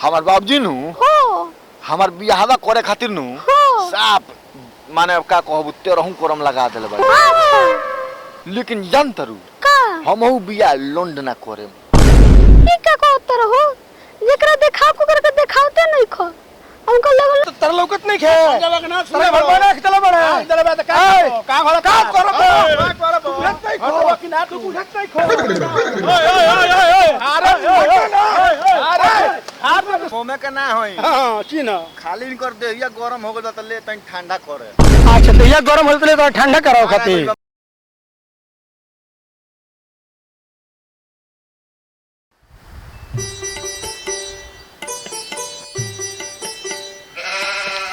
हमार बाबूजी नु हमार बियाहवा करे खातिर नु साफ माने का कहबू 13 करम लगा देले बा। लेकिन जान तरू हमहू बिया लोंड ना करे। ई का कहत रहो जेकरा देखाव को करके देखावते नहीं खो उनका लगल तो तर लौकत नहीं खे तरे भरवाना चलो बड़ा चले बा का घर का करो बुझत नहीं खो कि ना तू बुझत नहीं खो अरे सोमे के ना होई हां की ना खाली कर दे या गरम हो गल त ले तन ठंडा करे। अच्छा तो या गरम होत ले तो ठंडा कराओ खातिर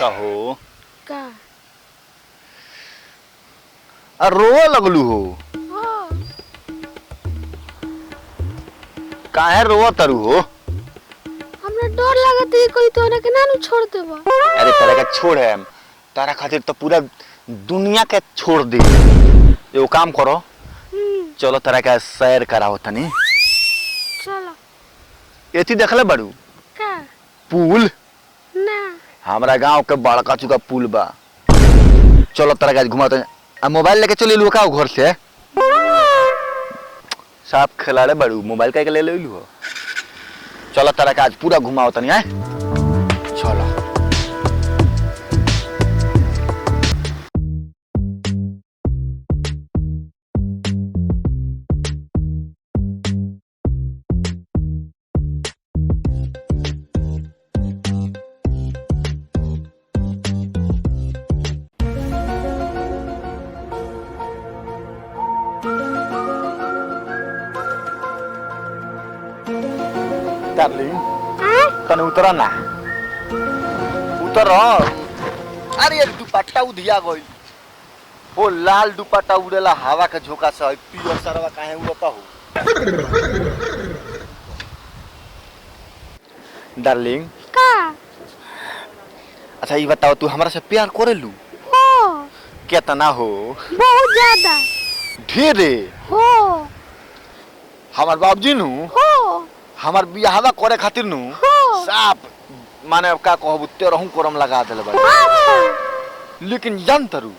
कहो का रोए लगलू हो काहे रोआ तरु हो? हमरा डर लागत है कोई तोरा के ना छोड़ देबो। अरे तेरा का छोड़ है तारा खातिर तो पूरा दुनिया के छोड़ दे। एगो काम करो चलो तेरा का सैर कराओ तनी। चलो एती देखले बड़ू का पुल ना हमरा गांव के बड़का चुका पुल बा। चलो तेरा का घुमाते मोबाइल लेके चले लू का घर से साफ खिलाड़े बड़ू मोबाइल का ले लू हो। चलो तेरा का आज पूरा घुमाओ तनी है चलो डार्लिंग तने उतरा ना उतर। अरे दुपट्टा उधिया गई वो लाल दुपट्टा उड़ेला हवा के झोंका से पियर सरवा काहे उड़ता हो। डार्लिंग का अच्छा ये बताओ तू हमरा से प्यार करे लू हो कितना हो? बहुत ज्यादा ढेरे हो हमार बाबूजी नु हमार बियाहवा करे खातिर नु साफ माने का कहबू 13 करम लगा देले बा। लेकिन जान तरू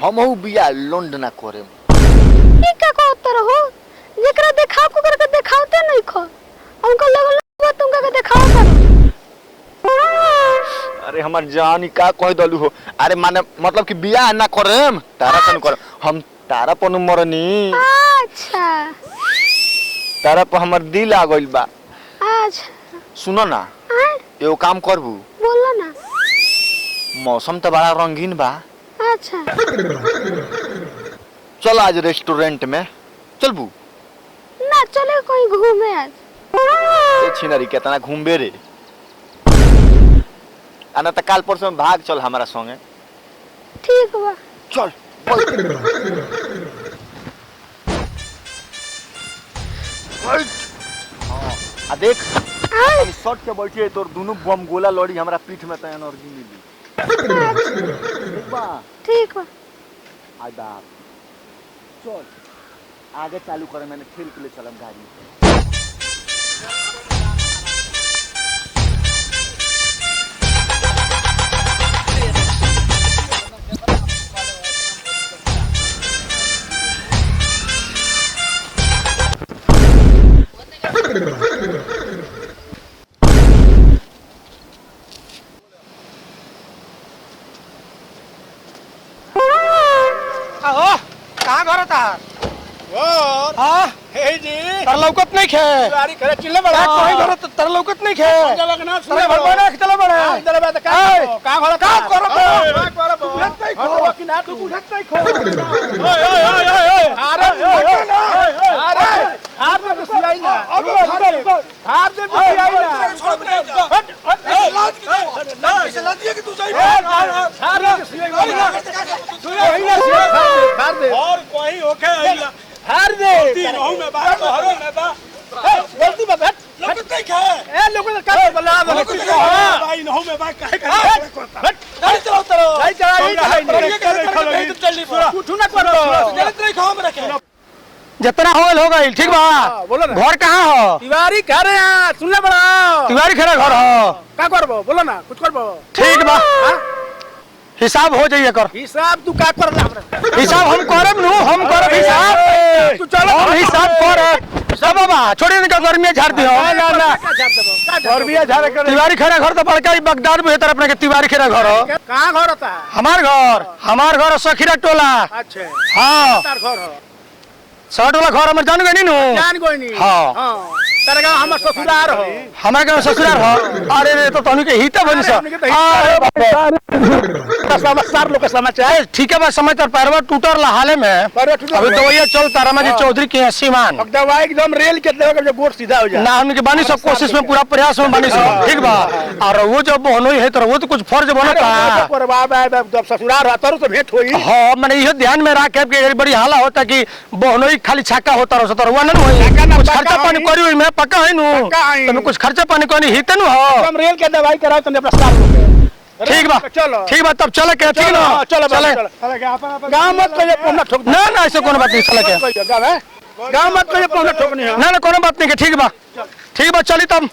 हमहू बिया लोंड ना करे। ई का कहत रहो जेकरा देखाव को करके देखावते नहीं खो उनका लगल तुमका के देखाव करो। अरे हमार जान का कह दलू हो। अरे माने मतलब कि बिया ना करेम तारा सन कर हम तारा पर मरनी। अच्छा तारा पर हमर दिल आ गइल बा। अच्छा सुनो ना एगो काम करबू बोलो ना मौसम तो बड़ा रंगीन बा। अच्छा चल आज रेस्टोरेंट में चलबू ना चले कोई घूमे आज। ए छिनरी केतना घूमबे रे आना त काल परसों में भाग चल हमारा संगे। ठीक बा चल आ देख हम शॉट के बैठिए तोर दोनों बम गोला लड़ी हमरा पीठ में त एनर्जी मिली। ठीक बा आदा चल आगे चालू करे मैंने खेल के लिए चलम गाड़ी। आओ कहां घर था और हां हे जी तर लौकत नहीं खे गाड़ी करे चिल्ले बड़ा कोई घर तर लौकत नहीं खे लगना तरे भरवाना चलो बड़ा चले बा का घर का करो बुझत नहीं खो कि ना तू बुझत नहीं खो अरे हाथ में सिलाई ना हाथ में सिलाई ना इसे ला दिया कि तू सही हाथ में सिलाई ना हार दे और कोई ओके हार दे तीन हो में बात हरो में बा गलती में बैठ लोग नहीं खाए ए लोग का बना भाई न हो में बा काहे का गाड़ी चलाओ तो गाड़ी चला ये चल नहीं करो उठू ना करो जल्दी नहीं खाओ में रखे जितना हो गई ठीक बा। बोलो ना। घर कहाँ हो? तिवारी घर है यहाँ, सुनले बड़ा तिवारी खेरा घर हो। का करबो बोलो ना, कुछ करबो। ठीक बा, हिसाब हो जाइए कर। हिसाब तू का कर हमरा? हिसाब हम करब नु, हम करब हिसाब। तू चलो हम हिसाब करब। सब बाबा छोड़े इनका गर्मी झाड़ दियो। घर भी झाड़ कर। तिवारी खेरा घर तो बड़का ही बगदाद में अपने के तिवारी खेरा घर हो। कहाँ घर होता है? हमार घर सखीरा टोला। अच्छा हाँ तार घर हो। सटोला घर हमर जान गई नु। जान कोई नहीं। हाँ। तारे गाँव हमर ससुराल हो। हमारे गाँव ससुराल हो। अरे रे तो तनु के हित बनी सा। समाचार लोग के समाचार। ठीक है बस समाचार पैरवा टूटर ला हाले में। अभी तो वही चलता रमाजी चौधरी के सीमान। दवाई एकदम रेल के देवे के गोड़ सीधा हो जाए। ना हमने के बानी सब कोशिश में पूरा प्रयास में बानी सब ठीक बा। और वो जब बहनोई है तो वो तो कुछ फर्ज बनता। पर बाबा जब ससुराल रहता तो भेंट होई। हाँ मैंने ये ध्यान में रखे कि बड़ी हाला होता कि बहनोई खाली छक्का होता रहो तो वो ना कुछ खर्चा पानी करी हुई मैं पक्का है नु। तो कुछ खर्चा पानी करी हित नु हो। हम रेल के दवाई कराओ तो अपना सार लोग। ठीक बा चलो ठीक बा तब चले के ठीक ना चलो चले। गाँव मत कहिए पौना ठोक। ना ना ऐसे कोनो बात नहीं चले के। गाँव मत कहिए पौना ठोकनी है। ना ना कोनो बात नहीं के ठीक बा चली तब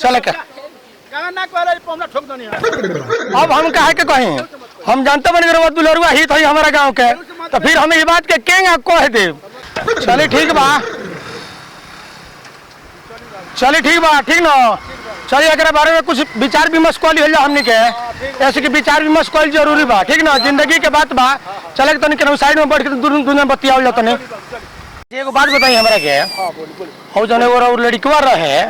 चले के। गाँव ना करे पौना ठोक दनी है। अब हम काहे के कहीं हम जानते बने रे दुलरुआ हित है हमारा गांव के तो फिर हमें ये बात के केंगा कह दे। चली ठीक बा ठीक ना चलिए अगर बारे में कुछ विचार विमर्श कर लिया हमने के ऐसे कि विचार विमर्श कर जरूरी बा ठीक ना जिंदगी के बात बा। चले तो नहीं साइड में बैठ के दुनिया बतियावल जाता नहीं। एगो बात बताई हमरा के हो जने एगो लड़कवा रहे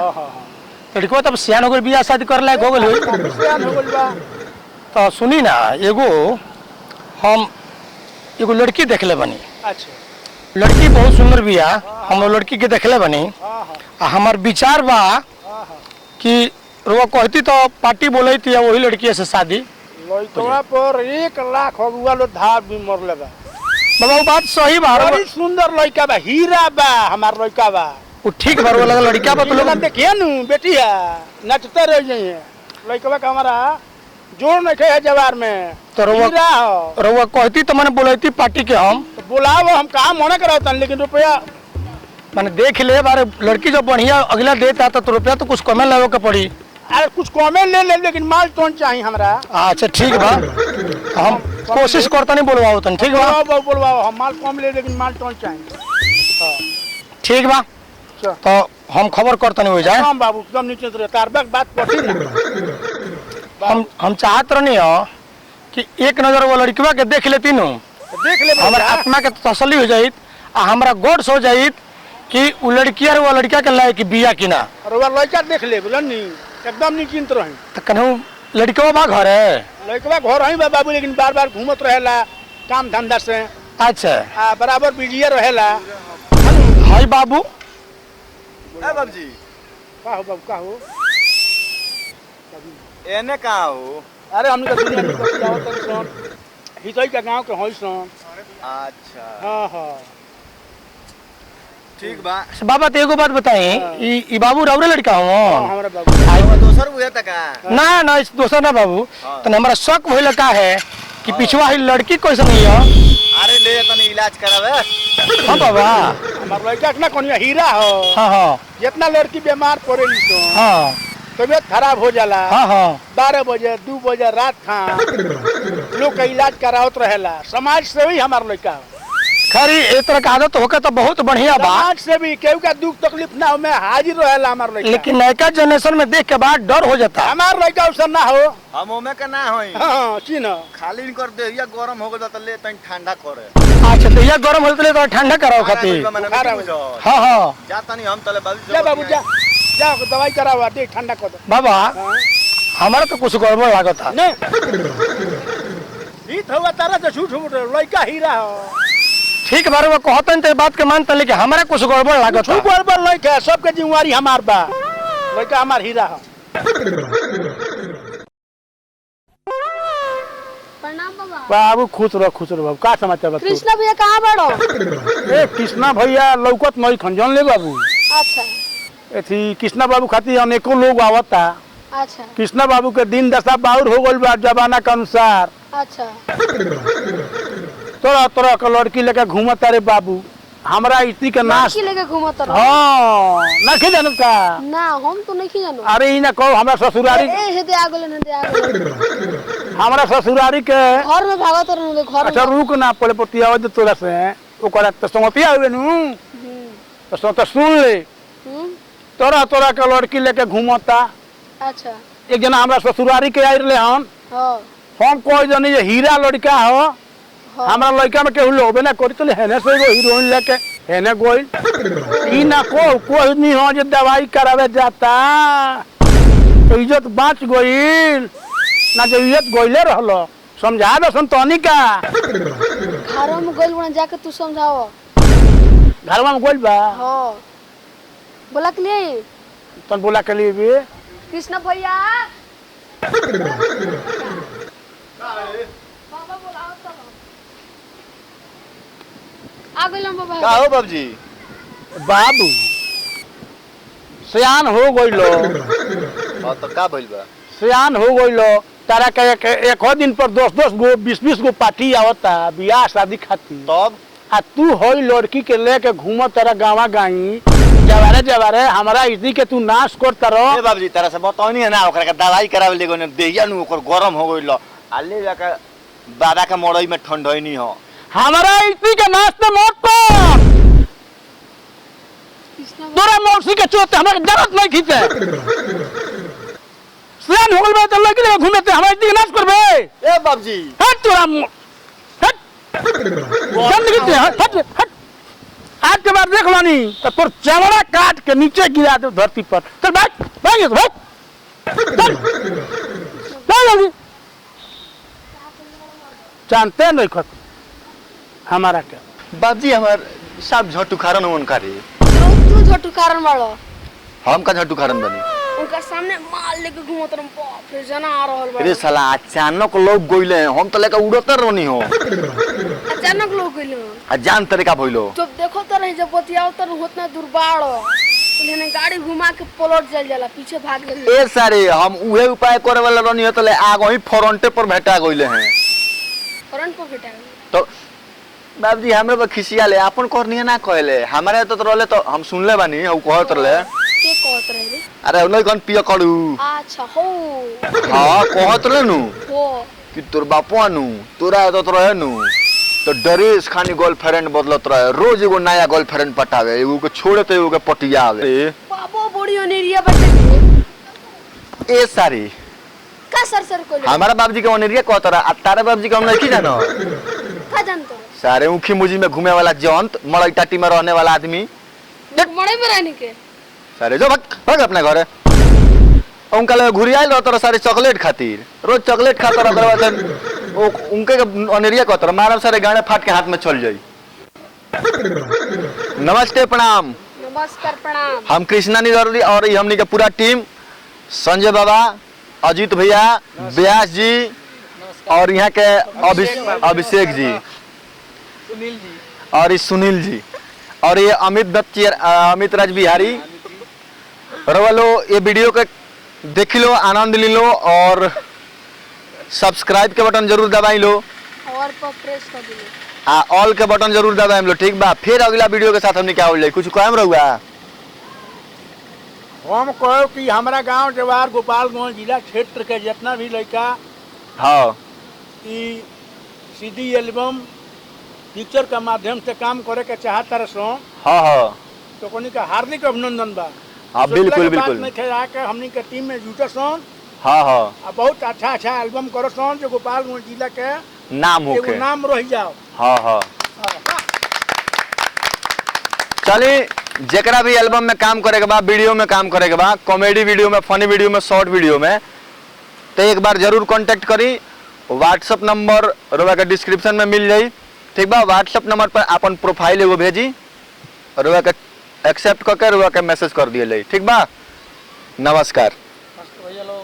लड़कवा तब सियान हो गई बियाह शादी कर लायक हो गई तो सुनी ना एगो हम एगो लड़की देखले बनी। अच्छा लड़की बहुत सुंदर बिया हम लड़की के देखले बनी। हमार विचार बा कि रुआ कहती तो पार्टी बोले थी वही लड़की से शादी। लड़कवा पर 1 लाख अगुआ लो धार भी मर लगा। बाबा वो बात सही बा। बड़ी सुंदर लड़का बा, हीरा बा हमार लड़का बा। वो ठीक बा लगा लड़का बा तो लोग देखिए नु बेटी है नचते रह जाइए। लड़कवा का हमारा जोड़ नहीं है जवार में तो हीरा हो। रुआ कहती तो मैंने बोले थी पार्टी के हम तो बुलाओ हम काम होने कराता लेकिन रुपया मैंने देख ले बारे लड़की जो बढ़िया अगला देता तो रुपया तो कुछ कमे लगे के पड़ी। अरे कुछ कमे ले लेकिन माल टोन चाहिए हमरा। अच्छा ठीक बा हम कोशिश करता नहीं बोलवाओ तन ठीक बा बोलवाओ हम माल कम ले लेकिन माल टोन चाहिए। ठीक बा तो हम खबर करता नहीं हो जाए। हम बाबू एकदम नीचे उतरे तार बात पड़ी ना। हम चाहत रहनी हो कि एक नजर वो लड़कीवा के देख लेती नु देख ले हमारे आत्मा के तसल्ली हो जाइत आ हमरा गोड्स हो जाइत कि वो लड़की और वो लड़का के लायक कि बिया कि ना। और वो लड़का देख ले बुझनी एकदम निश्चिंत रही। तो कन्हू लड़का बा घर है लड़का घर है बाबू लेकिन बार बार घूमत रहेला काम धंधा से। अच्छा बराबर बिजिए रहेला। हाय बाबू बाबूजी का हो बाबू का हो एने कहाँ हो? अरे हमने तो दुनिया में बतियाओ तन सन हितई का गांव के होई सन। अच्छा हां हां ठीक बा। बाबा तो एगो बात बताई ई बाबू राउरे लड़का हो हमरा बाबू दोसर हुए तक ना ना इस दोसर ना बाबू तो हमरा शक भइल का है कि पिछवा ही लड़की कैसन है। अरे ले तनी इलाज करावे। हां बाबा हमार लड़का ना कोनिया हीरा हो। हां हां जितना लड़की बीमार पड़ेली सो हां तबियत खराब हो जाला। हां हां 12 बजे 2 बजे रात खा लोग का इलाज करावत रहेला। समाज से भी हमार लड़का खरी एक तरह का आदत होकर तो बहुत बढ़िया बा। समाज से भी केहू का दुख तकलीफ ना हो में हाजिर रहेला हमार लड़का। लेकिन नयका जनरेशन में देख के बाद डर हो जाता। हमार लड़का उससे ना हो। हम ओमे के ना होई। हां चिन्ह खाली कर दे या गरम हो गल त ले तनी ठंडा करे। अच्छा तो यह गरम होते तो ठंडा कराओ खातिर। हाँ हाँ जा तनी हम तले बाबू जा बाबू जा जा दवाई करावा दे ठंडा कर दो। बाबा हमारा तो कुछ गड़बड़ लागता नहीं हित हुआ तारा से झूठ लड़का हीरा हो। ठीक बारे वो कहतन ते बात के मानतन लेकिन हमारा कुछ गड़बड़ लागत तू गड़बड़ लड़का सबके जिम्मेवारी हमार बा। लड़का हमार हीरा हो। प्रणाम बाबा। बाबू खुश रहो बाबू का समाचार बता। कृष्णा भैया कहाँ बड़ो? ए कृष्णा भैया लौकत नहीं खंजन ले बाबू। अच्छा एथी कृष्णा बाबू खातिर अनेकों लोग आवता। अच्छा कृष्णा बाबू के दिन दशा बाउर हो गइल बा जमाना के अनुसार। अच्छा तरह तरह के लड़की लेके घूमता रे बाबू। हमरा इतनी के नाश की लेके घूमत रहो हाँ ना के जानत का ना हम तो नहीं जानो अरे ई ना कहो हमरा ससुरारी ए हेदे आ गेलन हमरा ससुरारी के घर में भागत रहो घर अच्छा रुक ना पहले पतिया दे तोरा से ओकरा त समतिया हुए नु तो सुन ले तोरा तोरा के लड़की लेके घूमता अच्छा एक जना हमरा ससुरारी के आई रहले हन हां हम कोई जनी जे हीरा लड़का हो हमरा लड़का में केहू लोबे ना करी चले हेने से एगो हीरोइन लेके हेने गोइल ई ना कोई नहीं हो जे दवाई करावे जाता तो इज्जत बाँच गइल ना जो इज्जत गइले रहलो समझा दो संतोनी का घर में गोल बना जाके तू समझाओ घरवा में गोइल बा हां बोला के लिए तन बोला के लिए भी कृष्ण भैया बाबा बोलाओ तब आ गेलन बाबा का हो बाबूजी बाबू सियान हो गइलो हां तो का भइल बा सियान हो गइलो तारा के एक दिन पर 10-10 गो 20-20 गो पार्टी आवता बियाह शादी खातिर तब आ तू होई लड़की के लेके घूम तारा गावा गाई जवारे हमरा इसी के तू नाश करता रहो ए बाबूजी तारा से बताओनी है ना ओकरा के दवाई करावे ले गने देहिया नु ओकर गरम हो गइल आ ले जाके बाबा के मड़ई में ठंडई हो हमरा इसी के नाश पे मत कर तोरा मौसी के चोट हमरा के जरूरत नहीं खींचे सियान हो गइल बा त लड़की लेके घूमे ते हमरा इसी के नाश करबे ए बाबूजी हट तोरा हट गंदगी से हट आज के बाद देख लानी तो तोर चमड़ा काट के नीचे गिरा दे धरती पर चल भाग जल्दी जानते नहीं खत हमारा के बाबूजी हमार सब झटू खारन उन करे तू झटू कारण वालो हम का झटू खारन बनी उनका सामने माल लेके घूमत रहो बाप रे जना आ रहल बा अरे साला अचानक लोग गइले हम तो लेके उड़ते रहनी हो अचानक लोग गइल आ जान तरीका भइलो जब देखो तो रही जब बतियाओ तो उतना दुर्बाड़ इन्हें गाड़ी घुमा के पलट चल जाला पीछे भाग गेल ए सारे हम उहे उपाय करे वाला रहनी हो तो ले आगो ही फ्रंटे पर भेटा गइले हैं करंट पर बेटा तो बाबूजी हमरे पर खिसिया ले अपन करनी ना कहले हमारे तो रहले तो हम सुनले बानी उ कहत रहले के कहत रहे रे अरे नहीं कौन पिया करू अच्छा हो हां कहत रहे नु हो कि तोर बापवा नु तोरा तो रहे नु तो ड्रेस खानी गर्लफ्रेंड बदलत रहे रोज एगो नया गर्लफ्रेंड पटावे एगो के छोड़े तो एगो के पटियावे बाबो बड़ी ओनेरिया बटे ए सारी का सर को हमारा बाबूजी के ओनेरिया कहत रहा आ तारे बाबूजी के हम नहीं जानो का जानतो सारे ऊखी मुजी में घूमे वाला जंत मड़ई टाटी में रहने वाला आदमी मड़ई में रहने के सारे जो भाग अपने घरे उनका लगे घुरियाल रहता सारे चॉकलेट खातिर रोज चॉकलेट खाता रहता उनके अनेरिया कहता मारब सारे गाने फाट के हाथ में चल जाई नमस्ते प्रणाम नमस्कार प्रणाम हम कृष्णा निदर्दी और ये हमनी के पूरा टीम संजय बाबा अजीत भैया व्यास जी और यहाँ के अभिषेक जी सुनील जी और सुनील जी और ये अमित राज बिहारी रवलो ये वीडियो के देख लो आनंद ले लो और सब्सक्राइब के बटन जरूर दबाई लो और पर प्रेस कर दो ऑल के बटन जरूर दबाई लो ठीक बा फिर अगला वीडियो के साथ हमने क्या हो जाए कुछ कहम रहुआ हम कहो कि हमारा गांव जवार गोपालगंज जिला क्षेत्र के जितना भी लड़का हाँ सीडी एल्बम पिक्चर का माध्यम से काम करे के चाहता रहो हाँ हाँ तो कोनी का हार्दिक अभिनंदन बा हाँ बिल्कुल बिल्कुल में थे के हमनी के टीम में जुटे सन हाँ हाँ आ बहुत अच्छा एल्बम करो सन जो गोपालगंज जिला के नाम हो एगो नाम रह जाओ हाँ हाँ चलिए जेकरा भी एल्बम में काम करे के बाद वीडियो में काम करे के बाद कॉमेडी वीडियो में फनी वीडियो में शॉर्ट वीडियो में तो एक बार जरूर कांटेक्ट करी व्हाट्सएप नंबर रोवा के डिस्क्रिप्शन में मिल जाई ठीक बा व्हाट्सएप नंबर पर अपन प्रोफाइल एगो भेजी रोवा के एक्सेप्ट करके रोवा के मैसेज कर दिए ठीक बा नमस्कार भैया लोग